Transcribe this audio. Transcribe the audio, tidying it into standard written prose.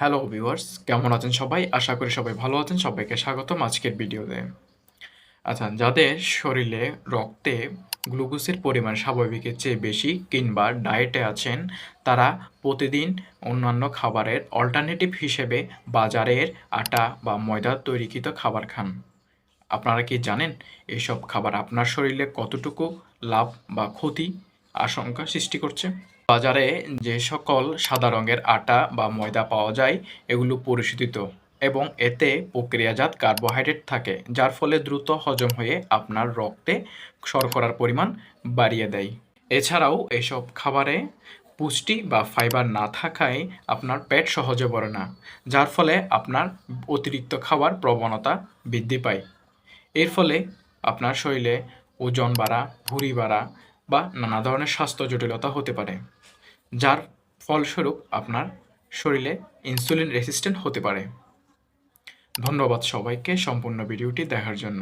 Hello viewers, কেমন আছেন সবাই? আশা করি সবাই ভালো আছেন। সবাইকে স্বাগতম আজকের ভিডিওতে। আচ্ছা, যাদের শরীরে রক্তে গ্লুকোজের পরিমাণ স্বাভাবিকের চেয়ে বেশি কিংবা ডায়েটে আছেন, তারা প্রতিদিন অন্যান্য খাবারের অল্টারনেটিভ হিসেবে বাজারের আটা বা ময়দার তৈরিকৃত খাবার খান। আপনারা কি জানেন এসব খাবার আপনার শরীরে কতটুকু লাভ বা ক্ষতি আশঙ্কা সৃষ্টি করছে? বাজারে যে সকল সাদা রঙের আটা বা ময়দা পাওয়া যায় এগুলো পরিশোধিত এবং এতে প্রক্রিয়াজাত কার্বোহাইড্রেট থাকে, যার ফলে দ্রুত হজম হয়ে আপনার রক্তে শর্করার পরিমাণ বাড়িয়ে দেয়। এছাড়াও এসব খাবারে পুষ্টি বা ফাইবার না থাকায় আপনার পেট সহজে ভরে না, যার ফলে আপনার অতিরিক্ত খাওয়ার প্রবণতা বৃদ্ধি পায়। এর ফলে আপনার শরীরে ওজন বাড়া, ভুঁড়ি বাড়া বা নানা ধরনের স্বাস্থ্য জটিলতা হতে পারে, যার ফলস্বরূপ আপনার শরীরে ইনসুলিন রেসিস্ট্যান্ট হতে পারে। ধন্যবাদ সবাইকে সম্পূর্ণ ভিডিওটি দেখার জন্য।